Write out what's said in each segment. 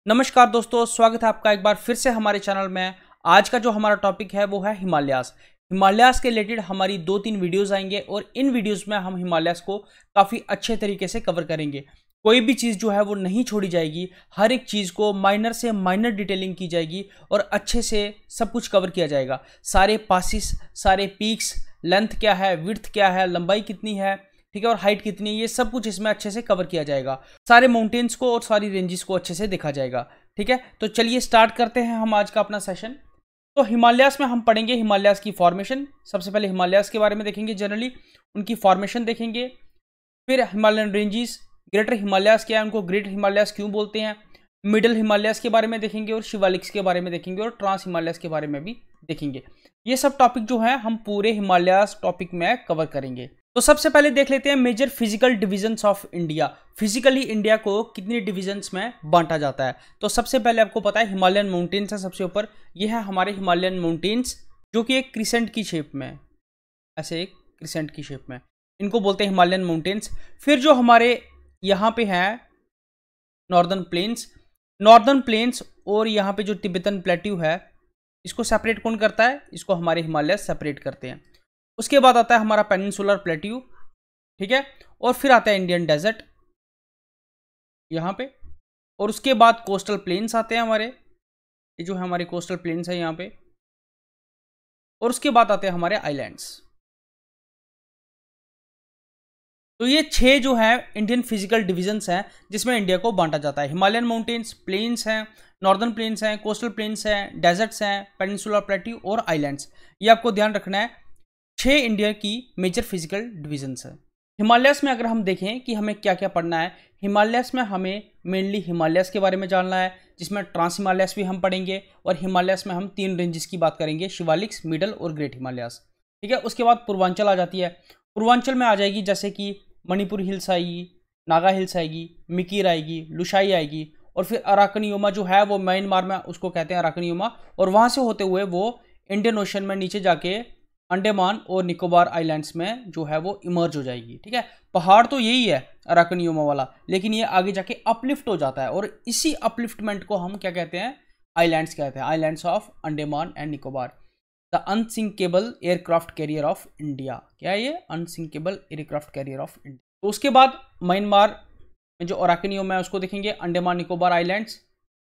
नमस्कार दोस्तों, स्वागत है आपका एक बार फिर से हमारे चैनल में। आज का जो हमारा टॉपिक है वो है हिमालयास। हिमालयास के रिलेटेड हमारी 2-3 वीडियोस आएंगे और इन वीडियोस में हम हिमालयास को काफ़ी अच्छे तरीके से कवर करेंगे। कोई भी चीज़ जो है वो नहीं छोड़ी जाएगी, हर एक चीज़ को माइनर से माइनर डिटेलिंग की जाएगी और अच्छे से सब कुछ कवर किया जाएगा। सारे पासिस, सारे पीक्स, लेंथ क्या है, विड्थ क्या है, लंबाई कितनी है, ठीक है, और हाइट कितनी है, ये सब कुछ इसमें अच्छे से कवर किया जाएगा। सारे माउंटेन्स को और सारी रेंजेस को अच्छे से देखा जाएगा। ठीक है, तो चलिए स्टार्ट करते हैं हम आज का अपना सेशन। तो हिमालयास में हम पढ़ेंगे हिमालयास की फॉर्मेशन। सबसे पहले हिमालयास के बारे में देखेंगे, जनरली उनकी फॉर्मेशन देखेंगे। फिर हिमालयन रेंजेस, ग्रेटर हिमालयास क्या है, उनको ग्रेट हिमालयास क्यों बोलते हैं, मिडल हिमालयास के बारे में देखेंगे और शिवालिक्स के बारे में देखेंगे और ट्रांस हिमालयास के बारे में भी देखेंगे। ये सब टॉपिक जो है हम पूरे हिमालयास टॉपिक में कवर करेंगे। तो सबसे पहले देख लेते हैं major physical divisions of India. Physically India को कितनी डिविजन्स में बांटा जाता है। तो सबसे पहले आपको पता है हिमालयन माउंटेन्स है सबसे ऊपर। ये है हमारे हिमालयन माउंटेन्स जो कि एक क्रिसेंट की शेप में, ऐसे एक क्रिसेंट की शेप में, इनको बोलते हैं हिमालयन माउंटेन्स। फिर जो हमारे यहाँ पे है नॉर्दर्न प्लेन्स और यहाँ पे जो तिब्बतन प्लेट्यू है, इसको सेपरेट कौन करता है, इसको हमारे हिमालय सेपरेट करते हैं। उसके बाद आता है हमारा पेनिनसुलर प्लेट्यू, ठीक है, और फिर आता है इंडियन डेजर्ट यहाँ पे, और उसके बाद कोस्टल प्लेन्स आते हैं हमारे, ये जो है हमारे कोस्टल प्लेन्स है यहाँ पे, और उसके बाद आते हैं हमारे आइलैंड्स। तो ये 6 जो है इंडियन फिजिकल डिविजन्स हैं जिसमें इंडिया को बांटा जाता है। हिमालयन माउंटेन्स, प्लेन्स हैं, नॉर्दर्न प्लेन्स हैं, कोस्टल प्लेन्स हैं, डेजर्ट्स हैं, पेनिनसुलर प्लेट्यू और आइलैंड्स। ये आपको ध्यान रखना है। 6 इंडिया की मेजर फिजिकल डिविजन्स है। हिमालयास में अगर हम देखें कि हमें क्या क्या पढ़ना है, हिमालयास में हमें मेनली हिमालयास के बारे में जानना है, जिसमें ट्रांस हिमालयास भी हम पढ़ेंगे, और हिमालयास में हम 3 रेंजेस की बात करेंगे, शिवालिक्स, मिडल और ग्रेट हिमालयास। ठीक है, उसके बाद पूर्वांचल आ जाती है। पूर्वांचल में आ जाएगी जैसे कि मणिपुर हिल्स आएगी, नागा हिल्स आएगी, मिकिर आएगी, लुशाई आएगी, और फिर अराकनियोमा जो है वो म्यांमार में उसको कहते हैं अराकनियोमा, और वहाँ से होते हुए वो इंडियन ओशन में नीचे जाके अंडमान और निकोबार आइलैंड्स में जो है वो इमर्ज हो जाएगी। ठीक है, पहाड़ तो यही है अराकनियोमा वाला, लेकिन ये आगे जाके अपलिफ्ट हो जाता है, और इसी अपलिफ्टमेंट को हम क्या कहते हैं, आइलैंड्स कहते हैं, islands of Andaman and Nicobar. The unsinkable aircraft carrier of India, क्या है ये, unsinkable aircraft carrier of India. तो उसके बाद म्यांमार में जो अराकनियोमा है उसको देखेंगे, अंडमान निकोबार आइलैंड्स,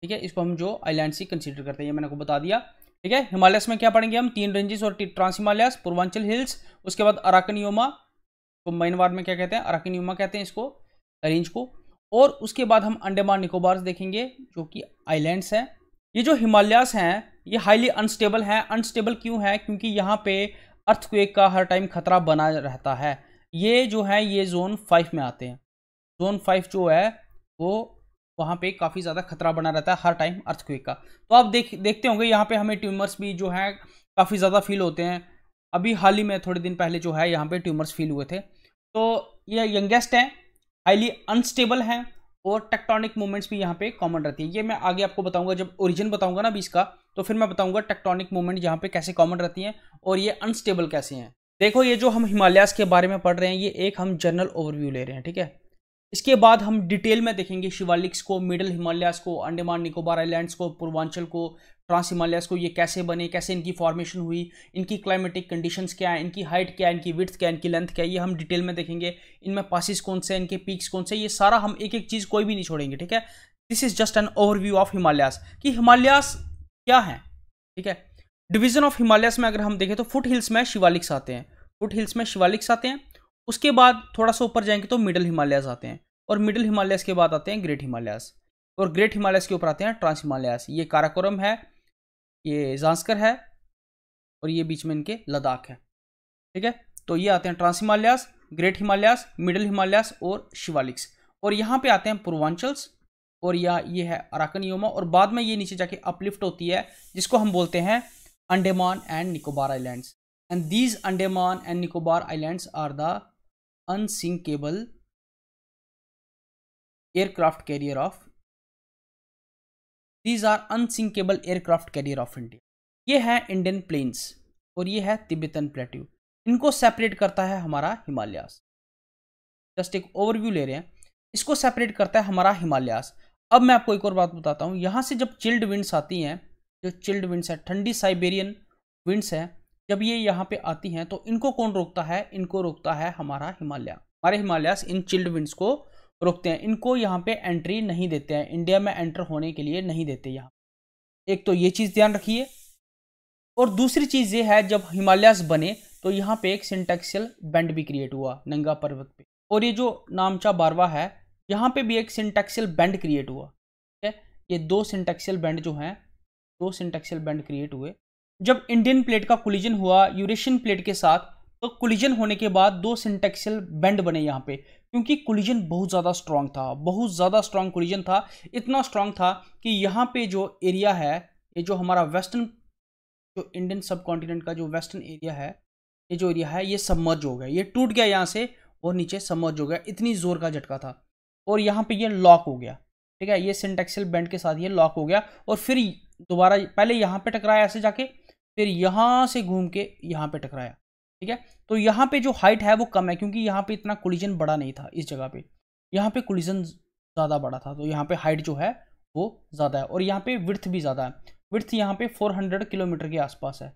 ठीक है, इसको हम जो आइलैंड्स ही कंसीडर करते हैं, ये मैंने आपको बता दिया। ठीक है, हिमालयस में क्या पढ़ेंगे हम, 3 रेंजेस और ट्रांस हिमालयस, पूर्वांचल हिल्स, उसके बाद अराकनियोमा, तो म्यांमार में क्या कहते हैं, अराकनियोमा कहते हैं इसको, रेंज को, और उसके बाद हम अंडमान निकोबार देखेंगे जो कि आइलैंड्स हैं। ये जो हिमालयास हैं ये हाईली अनस्टेबल हैं। अनस्टेबल क्यों है, क्योंकि यहाँ पे अर्थक्वेक का हर टाइम खतरा बना रहता है। ये जो है ये जोन 5 में आते हैं। जोन 5 जो है वो वहाँ पे काफ़ी ज़्यादा खतरा बना रहता है हर टाइम अर्थक्वेक का। तो आप देखते होंगे यहाँ पे हमें ट्यूमर्स भी जो है काफ़ी ज़्यादा फील होते हैं। अभी हाल ही में थोड़े दिन पहले जो है यहाँ पे ट्यूमर्स फील हुए थे। तो ये यंगेस्ट हैं, हाईली अनस्टेबल हैं, और टेक्टोनिक मूवमेंट्स भी यहाँ पे कॉमन रहती है। ये मैं आगे आपको बताऊंगा, जब ओरिजिन बताऊंगा ना अभी इसका, तो फिर मैं बताऊंगा टेक्टोनिक मूवमेंट यहाँ पे कैसे कॉमन रहती हैं और ये अनस्टेबल कैसे हैं। देखो, ये जो हम हिमालयास के बारे में पढ़ रहे हैं ये एक हम जनरल ओवरव्यू ले रहे हैं, ठीक है। इसके बाद हम डिटेल में देखेंगे शिवालिक्स को, मिडल हिमालयास को, अंडमान निकोबार आइलैंड्स को, पूर्वांचल को, ट्रांस हिमालयास को, ये कैसे बने, कैसे इनकी फॉर्मेशन हुई, इनकी क्लाइमेटिक कंडीशंस क्या है, इनकी हाइट क्या है, इनकी विड्थ क्या है, इनकी लेंथ क्या है, ये हम डिटेल में देखेंगे। इनमें पासिस कौन से हैं, इनके पीक्स कौन से, ये सारा हम एक एक चीज़ कोई भी नहीं छोड़ेंगे, ठीक है। This is just an overview of Himalayas कि हिमालयास क्या है, ठीक है। डिवीजन ऑफ हिमालयास में अगर हम देखें तो फुट हिल्स में शिवालिक्स आते हैं, फुट हिल्स में शिवालिक्स आते हैं। उसके बाद थोड़ा सा ऊपर जाएंगे तो मिडल हिमालयास आते हैं, और मिडिल हिमालयास के बाद आते हैं ग्रेट हिमालयास, और ग्रेट हिमालयास के ऊपर आते हैं ट्रांस हिमालयास। ये काराकोरम है, ये जांस्कर है, और ये बीच में इनके लद्दाख है, ठीक है। तो ये आते हैं trans Himalayas, great Himalayas, middle Himalayas और शिवालिक्स। और यहाँ पे आते हैं पूर्वांचल्स, और ये है अराकनियोमा, और बाद में ये नीचे जाके अपलिफ्ट होती है जिसको हम बोलते हैं Andaman and Nicobar islands. And these Andaman and Nicobar islands are the unsinkable aircraft carrier of, these are unsinkable aircraft carrier of India. ये है इंडियन प्लेन्स और ये है तिब्बतन प्लेट्यू। इनको सेपरेट करता है हमारा हिमालयास। जस्ट एक ओवरव्यू ले रहे हैं, इसको सेपरेट करता है हमारा हिमालयास। अब मैं आपको एक और बात बताता हूँ, यहाँ से जब चिल्ड विंड्स आती हैं, जो चिल्ड विंड्स है, ठंडी साइबेरियन विंड्स है, जब ये यहाँ पे आती हैं तो इनको कौन रोकता है? इनको रोकता है हमारा हिमालय। हमारे हिमालयास इन चिल्ड विंड्स को रोकते हैं, इनको यहाँ पे एंट्री नहीं देते हैं, इंडिया में एंटर होने के लिए नहीं देते यहाँ। एक तो ये चीज़ ध्यान रखिए, और दूसरी चीज़ ये है जब हिमालयास बने तो यहाँ पे एक सिंटेक्सियल बेंड भी क्रिएट हुआ नंगा पर्वत पे, और ये जो नामचा बारवा है यहाँ पे भी एक सिंटेक्सियल बेंड क्रिएट हुआ। ठीक है, ये दो सिंटेक्सियल बेंड जो हैं, दो सिंटेक्सियल बेंड क्रिएट हुए। जब इंडियन प्लेट का कोलिजन हुआ यूरेशियन प्लेट के साथ, तो कोलिजन होने के बाद दो सिंटेक्सियल बेंड बने यहाँ पे, क्योंकि कोलिजन बहुत ज़्यादा स्ट्रांग था, बहुत ज़्यादा स्ट्रांग कोलिजन था, इतना स्ट्रांग था कि यहाँ पे जो एरिया है, ये जो हमारा वेस्टर्न, जो इंडियन सब कॉन्टिनेंट का जो वेस्टर्न एरिया है, ये जो एरिया है ये सबमर्ज हो गया, ये टूट गया यहाँ से और नीचे सबमर्ज हो गया, इतनी जोर का झटका था, और यहाँ पे ये लॉक हो गया। ठीक है, ये सिंटेक्सियल बेंड के साथ ये लॉक हो गया, और फिर दोबारा पहले यहाँ पे टकराया ऐसे जाके, फिर यहाँ से घूम के यहाँ पे टकराया। ठीक है, तो यहाँ पे जो हाइट है वो कम है, क्योंकि यहाँ पे इतना कोलिजन बड़ा नहीं था इस जगह पे, यहाँ पे कोलिजन ज़्यादा बड़ा था, तो यहाँ पे हाइट जो है वो ज़्यादा है, और यहाँ पे विड्थ भी ज़्यादा है। विड्थ यहाँ पे 400 किलोमीटर के आसपास है,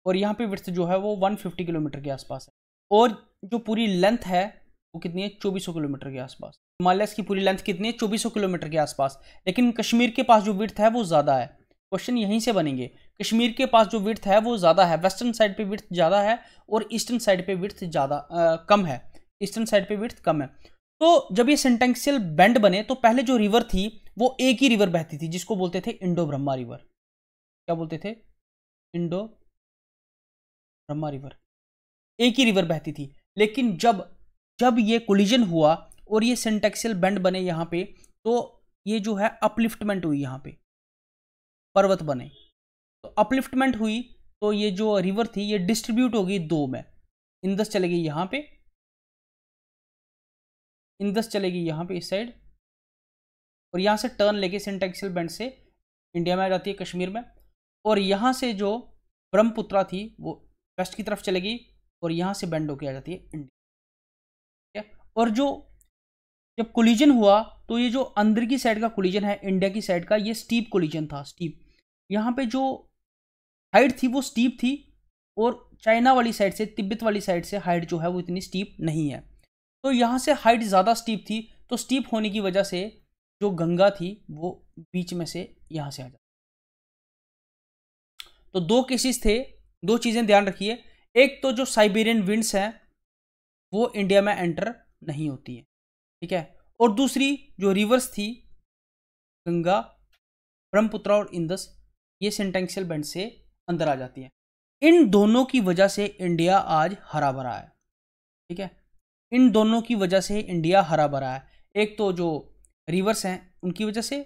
और यहाँ पे विड्थ जो है वो 150 किलोमीटर के आसपास है, और जो पूरी लेंथ है वो कितनी है? 2400 किलोमीटर के आसपास। हिमालयस की पूरी लेंथ कितनी है? 2400 किलोमीटर के आसपास। लेकिन कश्मीर के पास जो विड्थ है वो ज़्यादा है। क्वेश्चन यहीं से बनेंगे, कश्मीर के पास जो विड्थ है वो ज़्यादा है, वेस्टर्न साइड पे विड्थ ज़्यादा है और ईस्टर्न साइड पे विड्थ कम है, ईस्टर्न साइड पे विड्थ कम है। तो जब ये सिंटेक्सियल बेंड बने तो पहले जो रिवर थी वो एक ही रिवर बहती थी, जिसको बोलते थे इंडो ब्रह्मा रिवर। क्या बोलते थे? इंडो ब्रह्मा रिवर, एक ही रिवर बहती थी। लेकिन जब ये कोलिजन हुआ और ये सिंटेक्सियल बेंड बने यहाँ पे, तो ये जो है अपलिफ्टमेंट हुई, यहाँ पे पर्वत बने, तो अपलिफ्टमेंट हुई, तो ये जो रिवर थी ये डिस्ट्रीब्यूट हो गई दो में, इंदस चलेगी यहाँ पे, इंदस चलेगी यहाँ पे इस साइड, और यहाँ से टर्न लेके सिंटेक्सियल बेंड से इंडिया में आ जाती है, कश्मीर में, और यहाँ से जो ब्रह्मपुत्रा थी वो वेस्ट की तरफ चलेगी और यहाँ से बेंड होके आ जाती है इंडिया। और जो जब कोलिजन हुआ तो ये जो अंदर की साइड का कोलिजन है इंडिया की साइड का, ये स्टीप कोलिजन था, स्टीप। यहाँ पे जो हाइट थी वो स्टीप थी, और चाइना वाली साइड से, तिब्बत वाली साइड से हाइट जो है वो इतनी स्टीप नहीं है। तो यहाँ से हाइट ज़्यादा स्टीप थी, तो स्टीप होने की वजह से जो गंगा थी वो बीच में से यहाँ से आ जाती। तो दो केसेस थे, दो चीज़ें ध्यान रखिए, एक तो जो साइबेरियन विंड्स हैं वो इंडिया में एंटर नहीं होती है, ठीक है, और दूसरी जो रिवर्स थी गंगा, ब्रह्मपुत्रा और इंदस, ये सिंटेक्सियल बेंड से अंदर आ जाती है। इन दोनों की वजह से इंडिया आज हरा भरा है। ठीक है, इन दोनों की वजह से इंडिया हरा भरा है, एक तो जो रिवर्स हैं उनकी वजह से,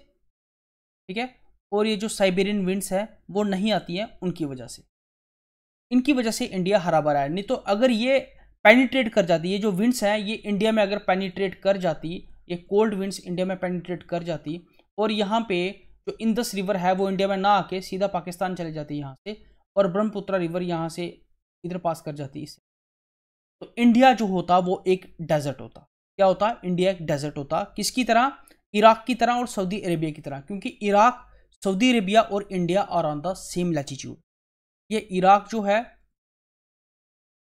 ठीक है, और ये जो साइबेरियन विंड्स है वो नहीं आती हैं उनकी वजह से, इनकी वजह से इंडिया हरा भरा है। नहीं तो अगर ये पेनिट्रेट कर जाती, ये जो विंड्स हैं ये इंडिया में अगर पेनिट्रेट कर जाती, ये कोल्ड विंड्स इंडिया में पेनिट्रेट कर जाती, और यहाँ पे जो इंदस रिवर है वो इंडिया में ना आके सीधा पाकिस्तान चले जाती यहाँ से, और ब्रह्मपुत्रा रिवर यहाँ से इधर पास कर जाती इससे, तो इंडिया जो होता वो एक डेजर्ट होता। क्या होता? इंडिया एक डेजर्ट होता। किसकी तरह? इराक की तरह और सऊदी अरेबिया की तरह, क्योंकि इराक, सऊदी अरेबिया और India are on the same latitude. ये इराक जो है,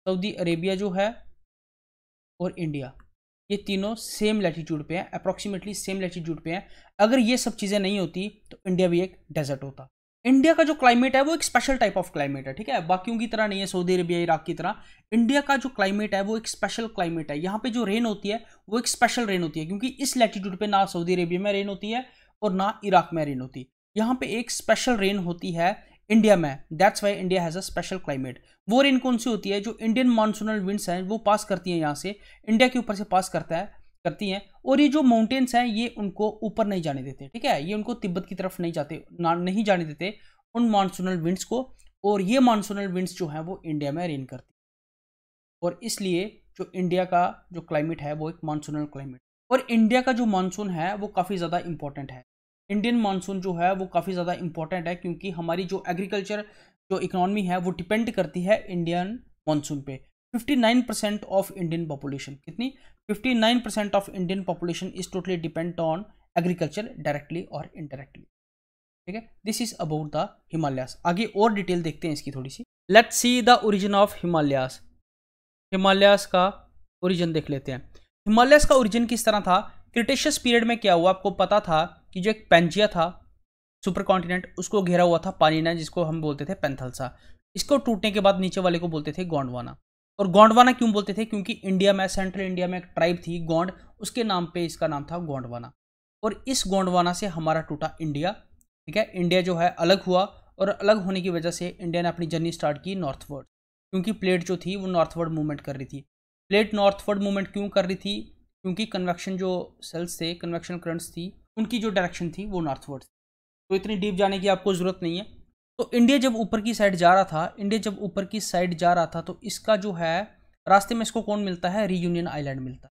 सऊदी अरेबिया जो है और इंडिया, ये तीनों सेम लैटिट्यूड पे हैं, अप्रॉक्सीमेटली सेम लैटिट्यूड पे हैं। अगर ये सब चीज़ें नहीं होती तो इंडिया भी एक डेजर्ट होता। इंडिया का जो क्लाइमेट है वो एक स्पेशल टाइप ऑफ क्लाइमेट है, ठीक है, बाकियों की तरह नहीं है, सऊदी अरेबिया इराक की तरह। इंडिया का जो क्लाइमेट है वो एक स्पेशल क्लाइमेट है। यहाँ पे जो रेन होती है वो एक स्पेशल रेन होती है, क्योंकि इस लैटिट्यूड पे ना सऊदी अरेबिया में रेन होती है और ना इराक में रेन होती है। यहाँ पे एक स्पेशल रेन होती है इंडिया में, that's why India has a special climate. वो रेन कौन सी होती है? जो इंडियन मानसूनल विंड्स हैं वो पास करती हैं यहाँ से, इंडिया के ऊपर से पास करती हैं, और ये जो माउंटेन्स हैं ये उनको ऊपर नहीं जाने देते, ठीक है, ये उनको तिब्बत की तरफ नहीं जाने देते उन मानसूनल विंड्स को, और ये मानसूनल विंड्स जो हैं वो इंडिया में रेन करती हैं, और इसलिए जो इंडिया का जो क्लाइमेट है वो एक मानसूनल क्लाइमेट। और इंडिया का जो मानसून है वो काफ़ी ज़्यादा इंपॉर्टेंट है। इंडियन मानसून जो है वो काफ़ी ज़्यादा इंपॉर्टेंट है, क्योंकि हमारी जो एग्रीकल्चर, जो इकोनॉमी है वो डिपेंड करती है इंडियन मानसून पे। 59% ऑफ इंडियन पॉपुलेशन, कितनी? 59% of Indian population is totally depend on agriculture directly और इनडायरेक्टली। ठीक है, this is about the Himalayas. आगे और डिटेल देखते हैं इसकी थोड़ी सी। Let's see the origin of Himalayas. Himalayas का ओरिजिन देख लेते हैं। हिमालयास का ओरिजिन किस तरह था? क्रिटेशियस पीरियड में क्या हुआ, आपको पता था कि जो एक पेंजिया था सुपर कॉन्टिनेंट, उसको घेरा हुआ था पानी ने, जिसको हम बोलते थे पेंथलसा। इसको टूटने के बाद नीचे वाले को बोलते थे गोंडवाना। और गोंडवाना क्यों बोलते थे? क्योंकि इंडिया में, सेंट्रल इंडिया में एक ट्राइब थी गोंड, उसके नाम पे इसका नाम था गोंडवाना। और इस गोंडवाना से हमारा टूटा इंडिया। ठीक है, इंडिया जो है अलग हुआ, और अलग होने की वजह से इंडिया ने अपनी जर्नी स्टार्ट की नॉर्थवर्ड, क्योंकि प्लेट जो थी वो नॉर्थवर्ड मूवमेंट कर रही थी। प्लेट नॉर्थवर्ड मूवमेंट क्यों कर रही थी? क्योंकि कन्वेक्शन जो सेल्स थे, कन्वेक्शन करंट्स थी, उनकी जो डायरेक्शन थी वो नॉर्थवर्ड थी। तो इतनी डीप जाने की आपको ज़रूरत नहीं है। तो इंडिया जब ऊपर की साइड जा रहा था, तो इसका जो है रास्ते में इसको कौन मिलता है? रीयूनियन आइलैंड मिलता है।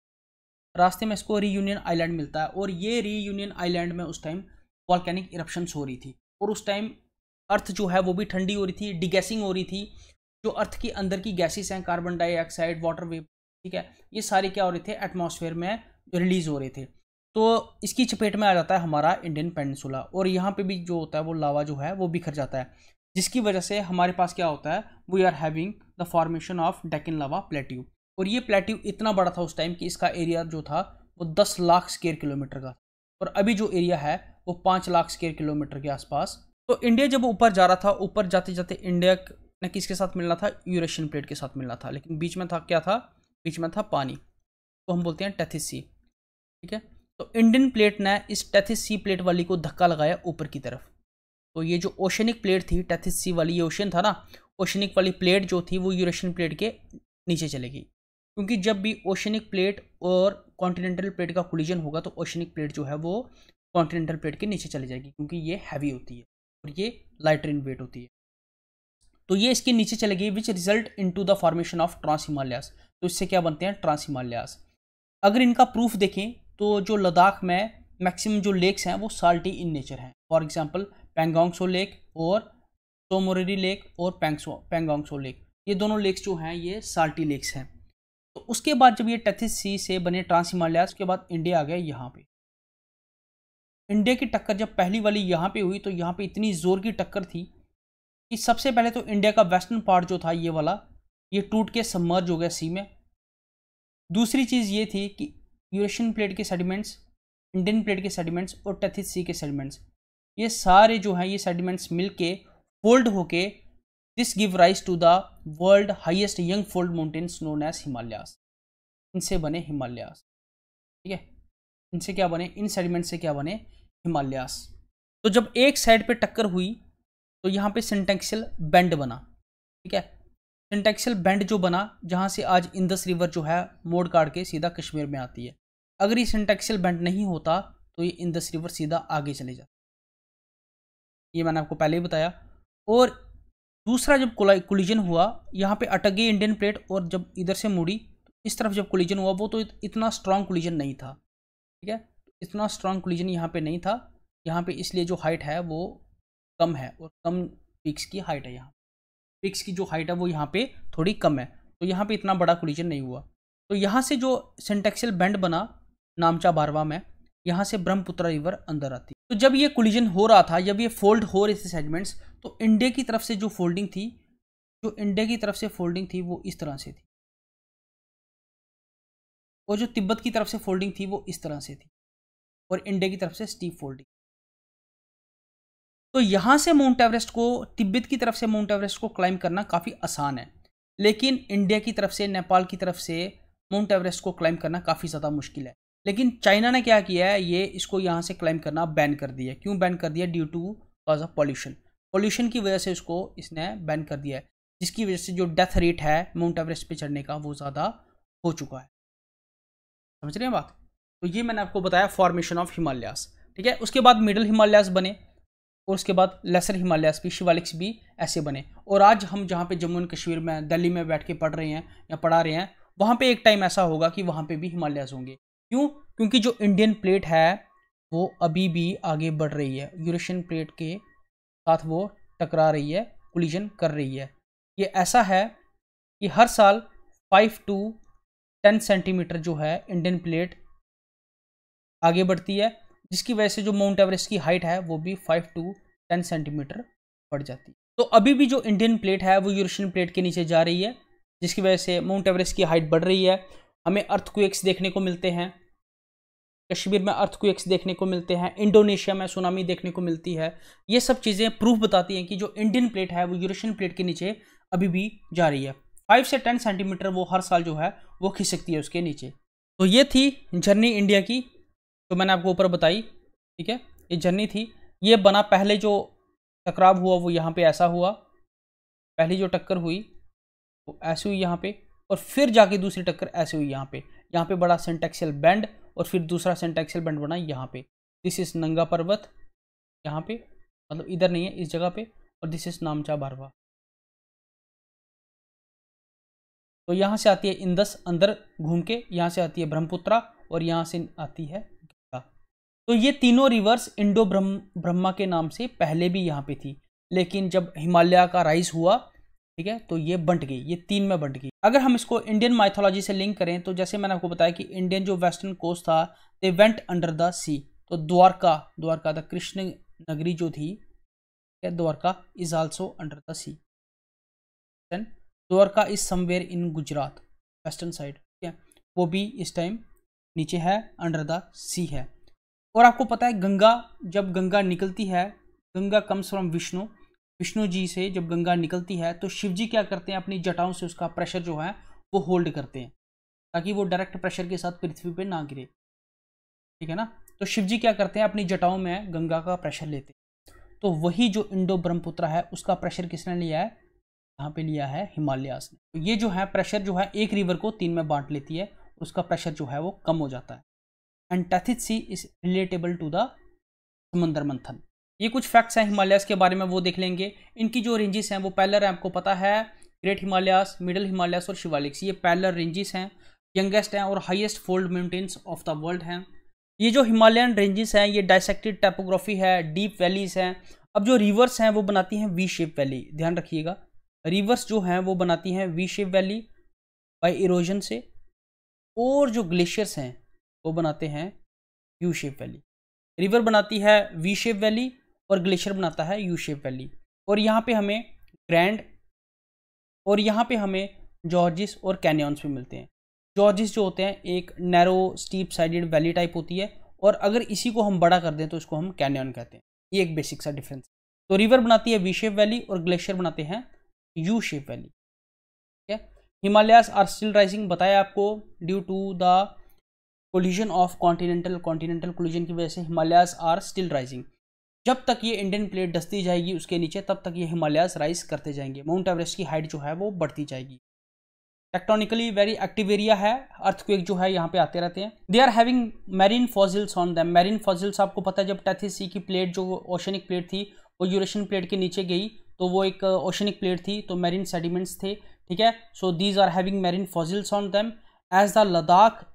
रास्ते में इसको रीयूनियन आइलैंड मिलता है, और ये रीयूनियन आइलैंड में उस टाइम वॉल्केनिक इरप्शंस हो रही थी, और उस टाइम अर्थ जो है वो भी ठंडी हो रही थी, डिगैसिंग हो रही थी। जो अर्थ के अंदर की गैसेस हैं, कार्बन डाइऑक्साइड, वाटर वेपर, ठीक है, ये सारे क्या हो रहे थे? एटमॉस्फेयर में रिलीज हो रहे थे। तो इसकी चपेट में आ जाता है हमारा इंडियन पेनिनसुला, और यहाँ पे भी जो होता है वो लावा जो है वो बिखर जाता है, जिसकी वजह से हमारे पास क्या होता है? We are having the formation of Deccan lava plateau. और ये प्लेट्यू इतना बड़ा था उस टाइम कि इसका एरिया जो था वो 10 लाख स्क्वायर किलोमीटर का, और अभी जो एरिया है वो 5 लाख स्क्वायर किलोमीटर के आसपास। तो इंडिया जब ऊपर जा रहा था, ऊपर जाते जाते इंडिया ने किसके साथ मिलना था? यूरेशियन प्लेट के साथ मिलना था, लेकिन बीच में था क्या था? बीच में था पानी, तो हम बोलते हैं टेथिस सी। ठीक है, तो इंडियन प्लेट ने इस टेथिस सी प्लेट वाली को धक्का लगाया ऊपर की तरफ। तो ये जो ओशनिक प्लेट थी, टेथिस सी वाली, ये ओशन था ना, ओशनिक वाली प्लेट जो थी वो यूरेशियन प्लेट के नीचे चलेगी, क्योंकि जब भी ओशनिक प्लेट और कॉन्टिनेंटल प्लेट का कोलिजन होगा तो ओशनिक प्लेट जो है वो कॉन्टिनेंटल प्लेट के नीचे चली जाएगी, क्योंकि ये हैवी होती है और ये लाइटर इन वेट होती है। तो ये इसके नीचे चलेगी, which result into the formation of trans Himalayas. तो इससे क्या बनते हैं? ट्रांस हिमालयास। अगर इनका प्रूफ देखें तो जो लद्दाख में मैक्सिमम जो लेक्स हैं वो साल्टी इन नेचर हैं। For example Pangong so lake और सोमोरेरी लेक और पेंगोंग सो लेक, ये दोनों लेक्स जो हैं ये साल्टी लेक्स हैं। तो उसके बाद जब ये टेथिस सी से बने ट्रांस हिमालयास, के बाद इंडिया आ गया यहाँ पे। इंडिया की टक्कर जब पहली वाली यहाँ पे हुई तो यहाँ पे इतनी जोर की टक्कर थी कि सबसे पहले तो इंडिया का वेस्टर्न पार्ट जो था ये वाला, ये टूट के सबमर्ज हो गया सी में। दूसरी चीज़ ये थी कि यूरेशियन प्लेट के सेडिमेंट्स, इंडियन प्लेट के सेडिमेंट्स और टेथिस सी के सेडिमेंट्स, ये सारे जो हैं ये सेडिमेंट्स मिलके फोल्ड होके this give rise to the world highest young fold mountains known as Himalayas. इनसे बने हिमालयास। ठीक है, इनसे क्या बने? इन सेडिमेंट से क्या बने? हिमालयास। तो जब एक साइड पे टक्कर हुई तो यहाँ पे सिंटेक्सियल बेंड बना। ठीक है, सिंटेक्सियल बेंड जो बना, जहाँ से आज इंदस रिवर जो है मोड़ काट के सीधा कश्मीर में आती है। अगर ये सिंटेक्सियल बेंड नहीं होता तो ये इंदस रिवर सीधा आगे चले जाता, ये मैंने आपको पहले ही बताया। और दूसरा जब कोलिजन हुआ, यहाँ पे अटक गई इंडियन प्लेट, और जब इधर से मुड़ी तो इस तरफ जब कोलिजन हुआ वो तो इतना स्ट्रॉन्ग कोलिजन नहीं था। ठीक है, इतना स्ट्रॉन्ग कोलिजन यहाँ पे नहीं था। यहाँ पे इसलिए जो हाइट है वो कम है, और कम पिक्स की हाइट है। यहाँ पिक्स की जो हाइट है वो यहाँ पे थोड़ी कम है, तो यहाँ पे इतना बड़ा कोलिजन नहीं हुआ। तो यहाँ से जो सिंटेक्सियल बेंड बना नामचा बारवा में, यहाँ से ब्रह्मपुत्र रिवर अंदर आती। तो जब ये कोलिजन हो रहा था, जब ये फोल्ड हो रहे थे सेगमेंट्स, तो इंडिया की तरफ से जो फोल्डिंग थी, वो इस तरह से थी, और जो तिब्बत की तरफ से फोल्डिंग थी वो इस तरह से थी, और इंडिया की तरफ से स्टीप फोल्डिंग। तो यहाँ से माउंट एवरेस्ट को, तिब्बत की तरफ से माउंट एवरेस्ट को क्लाइंब करना काफ़ी आसान है, लेकिन इंडिया की तरफ से, नेपाल की तरफ से माउंट एवरेस्ट को क्लाइंब करना काफ़ी ज़्यादा मुश्किल है। लेकिन चाइना ने क्या किया है, ये इसको यहाँ से क्लाइंब करना बैन कर दिया। क्यों बैन कर दिया? Due to cause of pollution की वजह से इसको इसने बैन कर दिया है, जिसकी वजह से जो डेथ रेट है माउंट एवरेस्ट पे चढ़ने का वो ज़्यादा हो चुका है। समझ रहे हैं बात? तो ये मैंने आपको बताया फॉर्मेशन ऑफ हिमालयास। ठीक है, उसके बाद मिडल हिमालयास बने, और उसके बाद लेसर हिमालयास भी, शिवालिक्स भी ऐसे बने। और आज हम जहाँ पे जम्मू एंड कश्मीर में, दिल्ली में बैठ के पढ़ रहे हैं या पढ़ा रहे हैं, वहाँ पे एक टाइम ऐसा होगा कि वहाँ पे भी हिमालयास होंगे। क्यों? क्योंकि जो इंडियन प्लेट है वो अभी भी आगे बढ़ रही है, यूरेशियन प्लेट के साथ वो टकरा रही है, कोलिजन कर रही है। ये ऐसा है कि हर साल 5 to 10 सेंटीमीटर जो है इंडियन प्लेट आगे बढ़ती है, जिसकी वजह से जो माउंट एवरेस्ट की हाइट है वो भी 5 to 10 सेंटीमीटर बढ़ जाती है। तो अभी भी जो इंडियन प्लेट है वो यूरेशियन प्लेट के नीचे जा रही है, जिसकी वजह से माउंट एवरेस्ट की हाइट बढ़ रही है। हमें अर्थक्वेक्स देखने को मिलते हैं, कश्मीर में अर्थक्वेक्स देखने को मिलते हैं, इंडोनेशिया में सुनामी देखने को मिलती है। ये सब चीज़ें प्रूफ बताती हैं कि जो इंडियन प्लेट है वो यूरेशियन प्लेट के नीचे अभी भी जा रही है। 5 से 10 सेंटीमीटर वो हर साल जो है वो खिसकती है उसके नीचे। तो ये थी जर्नी इंडिया की, तो मैंने आपको ऊपर बताई, ठीक है, ये जर्नी थी। ये बना, पहले जो टकराव हुआ वो यहाँ पे ऐसा हुआ, पहली जो टक्कर हुई वो ऐसे हुई यहाँ पे, और फिर जाके दूसरी टक्कर ऐसे हुई यहाँ पे बड़ा सिंटैक्सियल बेंड, और फिर दूसरा सिंटैक्सियल बेंड बना यहाँ पे। दिस इज नंगा पर्वत यहाँ पे, मतलब इधर नहीं है, इस जगह पे, और दिस इज नामचा बारवा। तो यहाँ से आती है इंदस अंदर घूम के, यहाँ से आती है ब्रह्मपुत्रा, और यहाँ से आती है गंगा। तो ये तीनों रिवर्स इंडो ब्रह्मा के नाम से पहले भी यहाँ पे थी, लेकिन जब हिमालय का राइज हुआ, ठीक है, तो ये बंट गई, ये 3 में बंट गई। अगर हम इसको इंडियन माइथोलॉजी से लिंक करें तो जैसे मैंने आपको बताया कि इंडियन जो वेस्टर्न कोस्ट था, they went under the sea. तो द्वारका द कृष्ण नगरी जो थी, Dwarka is also under the sea. Dwarka is somewhere in Gujarat, western side, ठीक है, वो भी इस टाइम नीचे है, अंडर द सी है। और आपको पता है गंगा, जब गंगा निकलती है, गंगा कम्स फ्रॉम विष्णु जी से जब गंगा निकलती है तो शिव जी क्या करते हैं, अपनी जटाओं से उसका प्रेशर जो है वो होल्ड करते हैं, ताकि वो डायरेक्ट प्रेशर के साथ पृथ्वी पे ना गिरे, ठीक है ना। तो शिव जी क्या करते हैं, अपनी जटाओं में गंगा का प्रेशर लेते हैं। तो वही जो इंडो ब्रह्मपुत्र है उसका प्रेशर किसने लिया है, यहाँ पे लिया है हिमालयास ने। तो ये जो है प्रेशर जो है एक रिवर को 3 में बांट लेती है, उसका प्रेशर जो है वो कम हो जाता है। And Tethys sea is relatable to the Samandar Manthan. ये कुछ फैक्ट्स हैं हिमालयास के बारे में, वो देख लेंगे। इनकी जो रेंजेस हैं वो पैरेलल है, आपको पता है, ग्रेट हिमालयास, मिडिल हिमालयास और शिवालिक्स, ये पैरेलल रेंजेस हैं, यंगेस्ट हैं और highest fold mountains of the world हैं। ये जो हिमालयन रेंजेस हैं ये डायसेक्टेड टाइपोग्राफी है, डीप वैलीज हैं। अब जो रिवर्स हैं वो बनाती हैं वी शेप वैली, ध्यान रखिएगा, रिवर्स जो हैं वो बनाती हैं V shape valley by erosion से, और जो ग्लेशियर्स हैं वो बनाते हैं यू शेप वैली। रिवर बनाती है वी शेप वैली और ग्लेशियर बनाता है यू शेप वैली। और यहाँ पे हमें ग्रैंड, और यहाँ पे हमें जॉर्जिस और कैनियंस भी मिलते हैं। जॉर्जिस जो होते हैं एक narrow steep sided valley type होती है, और अगर इसी को हम बड़ा कर दें तो इसको हम कैनियन कहते हैं। ये एक बेसिक सा डिफरेंस। तो रिवर बनाती है वी शेप वैली और ग्लेशियर बनाते हैं यू शेप वैली, ठीक है। हिमालयास आर स्टिल राइजिंग, बताया आपको, due to the collision of continental collision की वजह से हिमालयास आर स्टिल राइजिंग। जब तक ये इंडियन प्लेट डसती जाएगी उसके नीचे, तब तक ये हिमालयास राइज करते जाएंगे, माउंट एवरेस्ट की हाइट जो है वो बढ़ती जाएगी। टेक्टोनिकली वेरी एक्टिव एरिया है, अर्थक्वेक जो है यहाँ पे आते रहते हैं। They are having marine fossils on them. Marine fossils आपको पता है, जब टेथिस सी की प्लेट जो ओशनिक प्लेट थी वो यूरेशियन प्लेट के नीचे गई, तो वो एक ओशनिक प्लेट थी, तो मैरीन सेडिमेंट्स थे, ठीक है। So these are having marine fossils on them. As the Ladakh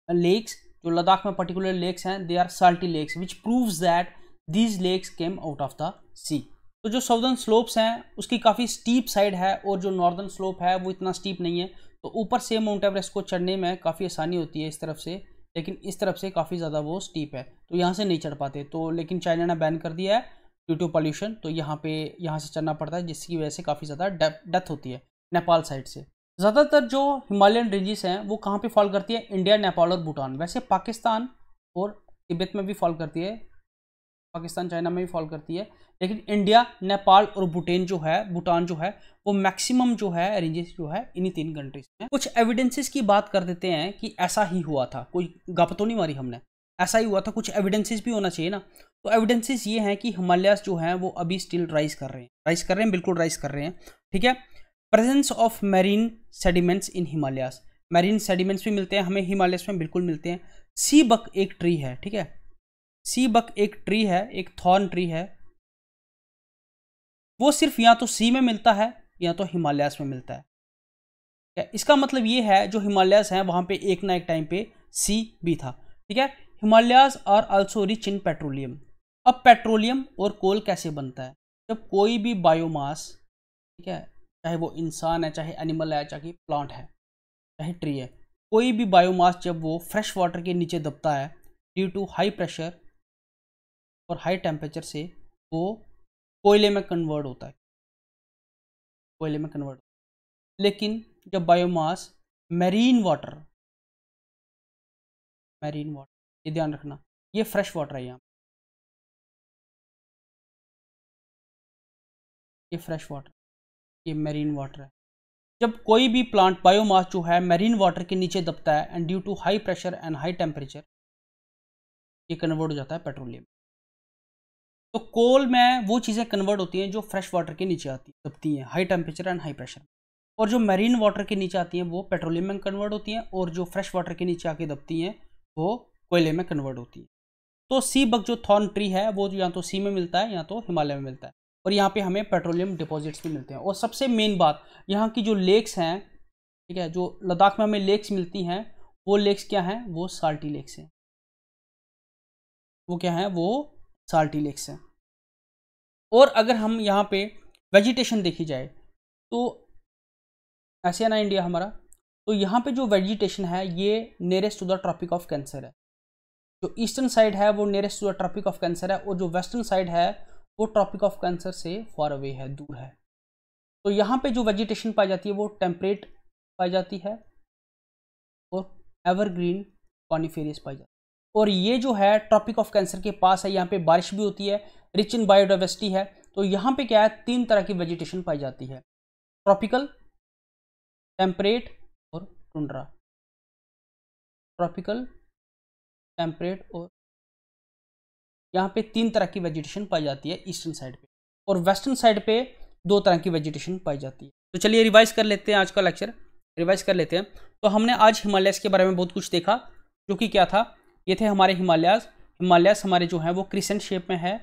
lakes, जो लद्दाख में पर्टिकुलर लेक्स हैं, they are salty lakes which proves that these lakes came out of the sea. तो जो साउदर्न स्लोप्स हैं उसकी काफ़ी स्टीप साइड है, और जो नॉर्दर्न स्लोप है वो इतना स्टीप नहीं है। तो ऊपर से माउंट एवरेस्ट को चढ़ने में काफ़ी आसानी होती है इस तरफ से, लेकिन इस तरफ से काफ़ी ज़्यादा वो स्टीप है, तो यहाँ से नहीं चढ़ पाते। तो लेकिन चाइना ने बैन कर दिया है ड्यू टू पॉल्यूशन, तो यहाँ से चढ़ना पड़ता है, जिसकी वजह से काफ़ी ज़्यादा डेथ होती है नेपाल साइड से। ज़्यादातर जो हिमालयन रेंजेस हैं वो कहाँ पे फॉल करती है, इंडिया, नेपाल और भूटान। वैसे पाकिस्तान और तिब्बत में भी फॉल करती है, पाकिस्तान चाइना में भी फॉल करती है, लेकिन इंडिया, नेपाल और भूटान जो है वो मैक्सिमम जो है रेंजेस जो है इन्हीं 3 कंट्रीज में। कुछ एविडेंसेस की बात कर देते हैं कि ऐसा ही हुआ था, कोई गप तो नहीं मारी हमने, ऐसा ही हुआ था, कुछ एविडेंसेस भी होना चाहिए ना। तो एविडेंसेस ये हैं कि हिमालयास जो है वो अभी स्टिल राइज कर रहे हैं, बिल्कुल राइज कर रहे हैं, ठीक है। Presence of marine sediments in Himalayas, marine sediments भी मिलते हैं हमें हिमालयास में, बिल्कुल मिलते हैं। सी बक एक ट्री है, ठीक है, सी बक एक ट्री है, एक थॉर्न ट्री है, वो सिर्फ या तो सी में मिलता है या तो हिमालयास में मिलता है। इसका मतलब ये है जो हिमालयास हैं वहां पे एक ना एक टाइम पे सी भी था, ठीक है। Himalayas are also rich in petroleum. अब पेट्रोलियम और कोल कैसे बनता है, जब कोई भी बायोमास, ठीक है, चाहे वो इंसान है, चाहे एनिमल है, चाहे प्लांट है, चाहे ट्री है, कोई भी बायोमास जब वो फ्रेश वाटर के नीचे दबता है ड्यू टू हाई प्रेशर और हाई टेम्परेचर से वो कोयले में कन्वर्ट होता है, कोयले में कन्वर्ट। लेकिन जब बायोमास मैरीन वाटर, ये ध्यान रखना, ये फ्रेश वाटर है, यहाँ ये फ्रेश वाटर, ये मैरीन वाटर है। जब कोई भी प्लांट बायोमास जो है मैरीन वाटर के नीचे दबता है and due to high pressure and high temperature ये कन्वर्ट हो जाता है पेट्रोलियम। तो कोल में वो चीज़ें कन्वर्ट होती हैं जो फ्रेश वाटर के नीचे आती दबती हैं high temperature and high pressure, और जो मैरीन वाटर के नीचे आती हैं वो पेट्रोलियम में कन्वर्ट होती हैं, और जो फ्रेश वाटर के नीचे आके दबती हैं वो कोयले में कन्वर्ट होती है। तो सी बग जो थॉर्न ट्री है वो या तो सी में मिलता है या तो हिमालय में मिलता है, और यहाँ पे हमें पेट्रोलियम डिपॉजिट्स भी मिलते हैं। और सबसे मेन बात, यहाँ की जो लेक्स हैं, ठीक है, जो लद्दाख में हमें लेक्स मिलती हैं वो लेक्स क्या हैं, वो साल्टी लेक्स हैं। वो क्या है, वो साल्टी लेक्स हैं। और अगर हम यहाँ पे वेजिटेशन देखी जाए तो ऐसे है ना इंडिया हमारा, तो यहाँ पे जो वेजिटेशन है ये nearest to the tropic of cancer है। जो ईस्टर्न साइड है वो nearest to the tropic of cancer है, और जो वेस्टर्न साइड है वो ट्रॉपिक ऑफ कैंसर से फार अवे है, दूर है। तो यहाँ पे जो वेजिटेशन पाई जाती है वो टेम्परेट पाई जाती है और एवरग्रीन कॉनिफेरियस पाई जाती है। और ये जो है ट्रॉपिक ऑफ कैंसर के पास है, यहाँ पे बारिश भी होती है, रिच इन बायोडाइवर्सिटी है। तो यहाँ पे क्या है, 3 तरह की वेजिटेशन पाई जाती है, ट्रॉपिकल, टेम्परेट और टुंड्रा। ट्रॉपिकल, टेम्परेट और यहाँ पे 3 तरह की वेजिटेशन पाई जाती है ईस्टर्न साइड पे, और वेस्टर्न साइड पे 2 तरह की वेजिटेशन पाई जाती है। तो चलिए रिवाइज कर लेते हैं, आज का लेक्चर रिवाइज कर लेते हैं। तो हमने आज हिमालयस के बारे में बहुत कुछ देखा, जो कि क्या था, ये थे हमारे हिमालयस। हिमालयस हमारे जो है वो क्रिसेंट शेप में है,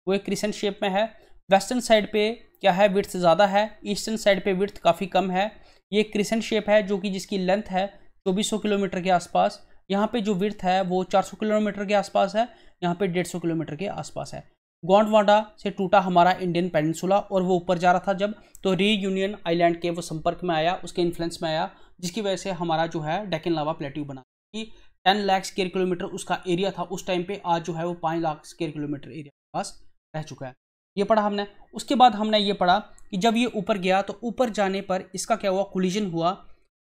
वो एक क्रिसेंट शेप में है। वेस्टर्न साइड पे क्या है, विड्थ ज़्यादा है, ईस्टर्न साइड पे विड्थ काफ़ी कम है। ये क्रिसेंट शेप है जो कि जिसकी लेंथ है 2400 किलोमीटर के आसपास। यहाँ पे जो विड्थ है वो 400 किलोमीटर के आसपास है, यहाँ पे 150 किलोमीटर के आसपास है। गोंडवाना से टूटा हमारा इंडियन पेनिनसुला, और वो ऊपर जा रहा था जब, तो रीयूनियन आइलैंड के वो संपर्क में आया, उसके इन्फ्लुएंस में आया, जिसकी वजह से हमारा जो है डेक्कन लावा प्लेट्यू बना कि 10 लाख स्क्वायर किलोमीटर उसका एरिया था उस टाइम पे, आज जो है वो 5 लाख स्क्वायर किलोमीटर एरिया के पास रह चुका है। ये पढ़ा हमने। उसके बाद हमने ये पढ़ा कि जब ये ऊपर गया तो ऊपर जाने पर इसका क्या हुआ, कोलिजन हुआ।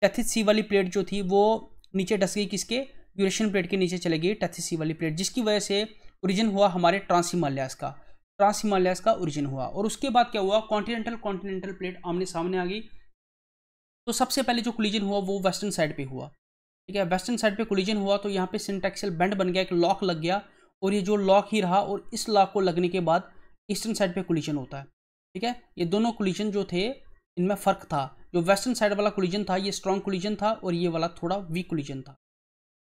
टेथिस सी वाली प्लेट जो थी वो नीचे डस गई, किसके, यूरेशियन प्लेट के नीचे चले गई टेथिस सी वाली प्लेट, जिसकी वजह से ओरिजिन हुआ हमारे ट्रांस हिमालयास का ओरिजिन हुआ। और उसके बाद क्या हुआ, कॉन्टिनेंटल प्लेट आमने सामने आ गई। तो सबसे पहले जो कोलिजन हुआ वो वेस्टर्न साइड पे हुआ, ठीक है, वेस्टर्न साइड पे कोलिजन हुआ तो यहाँ पे सिंटैक्सियल बेंड बन गया, एक लॉक लग गया, और ये जो लॉक ही रहा, और इस लॉक को लगने के बाद ईस्टर्न साइड पे कोलिजन होता है, ठीक है। ये दोनों कोलिजन जो थे इनमें फ़र्क था, जो वेस्टर्न साइड वाला कोलिजन था ये स्ट्रॉन्ग कोलिजन था, और ये वाला थोड़ा वीक कोलिजन था।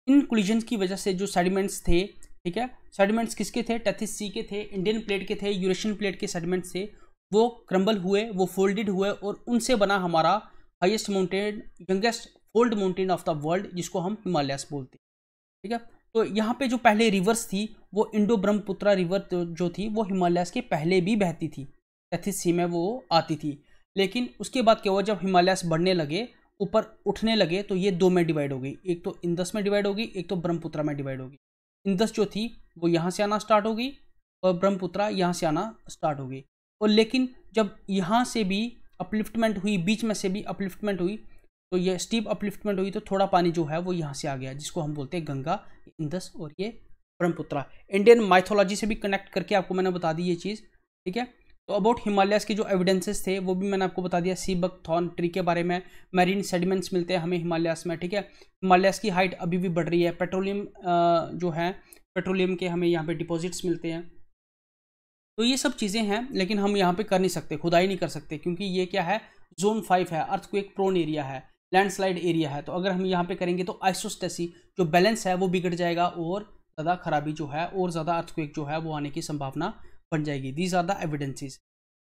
इन कोलिजन की वजह से जो सेडिमेंट्स थे, ठीक है, सेडिमेंट्स किसके थे, टेथिस सी के थे, इंडियन प्लेट के थे, यूरेशियन प्लेट के सेडिमेंट्स थे, वो क्रम्बल हुए, वो फोल्डेड हुए, और उनसे बना हमारा highest mountain, youngest fold mountain of the world, जिसको हम हिमालयस बोलते हैं, ठीक है। तो यहाँ पे जो पहले रिवर्स थी वो इंडो ब्रह्मपुत्रा रिवर जो थी वो हिमालयस के पहले भी बहती थी, टेथिस सी में वो आती थी। लेकिन उसके बाद क्या हुआ, जब हिमालयस बढ़ने लगे, ऊपर उठने लगे, तो ये 2 में डिवाइड हो गई, एक तो इंदस में डिवाइड हो गई, एक तो ब्रह्मपुत्रा में डिवाइड हो गई। इंदस जो थी वो यहाँ से आना स्टार्ट हो गई, और ब्रह्मपुत्रा यहाँ से आना स्टार्ट हो गई। और लेकिन जब यहाँ से भी अपलिफ्टमेंट हुई, बीच में से भी अपलिफ्टमेंट हुई, तो ये स्टीप अपलिफ्टमेंट हुई, तो थोड़ा पानी जो है वो यहाँ से आ गया, जिसको हम बोलते हैं गंगा, इंदस और ये ब्रह्मपुत्रा। इंडियन माइथोलॉजी से भी कनेक्ट करके आपको मैंने बता दी ये चीज़, ठीक है। तो अबाउट हिमालयस के जो एविडेंसेस थे वो भी मैंने आपको बता दिया, सी बग थॉर्न ट्री के बारे में, मैरीन सेडिमेंट्स मिलते हैं हमें हिमालयस में, ठीक है। हिमालयस की हाइट अभी भी बढ़ रही है, पेट्रोलियम जो है, पेट्रोलियम के हमें यहाँ पे डिपॉजिट्स मिलते हैं। तो ये सब चीज़ें हैं, लेकिन हम यहाँ पे कर नहीं सकते, खुदाई नहीं कर सकते, क्योंकि ये क्या है, जोन 5 है, अर्थक्वेक प्रोन एरिया है, लैंडस्लाइड एरिया है। तो अगर हम यहाँ पे करेंगे तो आइसोस्टेसी जो बैलेंस है वो बिगड़ जाएगा, और ज़्यादा खराबी जो है, और ज़्यादा अर्थक्वेक जो है वो आने की संभावना बन जाएगी। These are the evidences.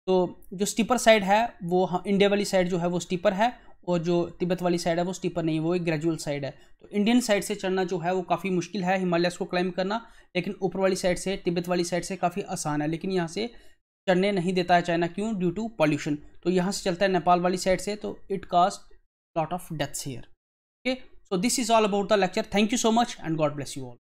तो जो स्टीपर साइड है वो, इंडिया वाली साइड जो है वो स्टीपर है, और जो तिब्बत वाली साइड है वो स्टीपर नहीं है, वो एक ग्रेजुअल साइड है। तो इंडियन साइड से चढ़ना जो है वो काफ़ी मुश्किल है हिमालयस को क्लाइंब करना, लेकिन ऊपर वाली साइड से, तिब्बत वाली साइड से काफ़ी आसान है। लेकिन यहाँ से चढ़ने नहीं देता है चाइना, क्यों, ड्यू टू पॉल्यूशन। तो यहाँ से चलता है नेपाल वाली साइड से, तो it cost lot of deaths here. Okay, so this is all about the lecture. Thank you so much and God bless you all.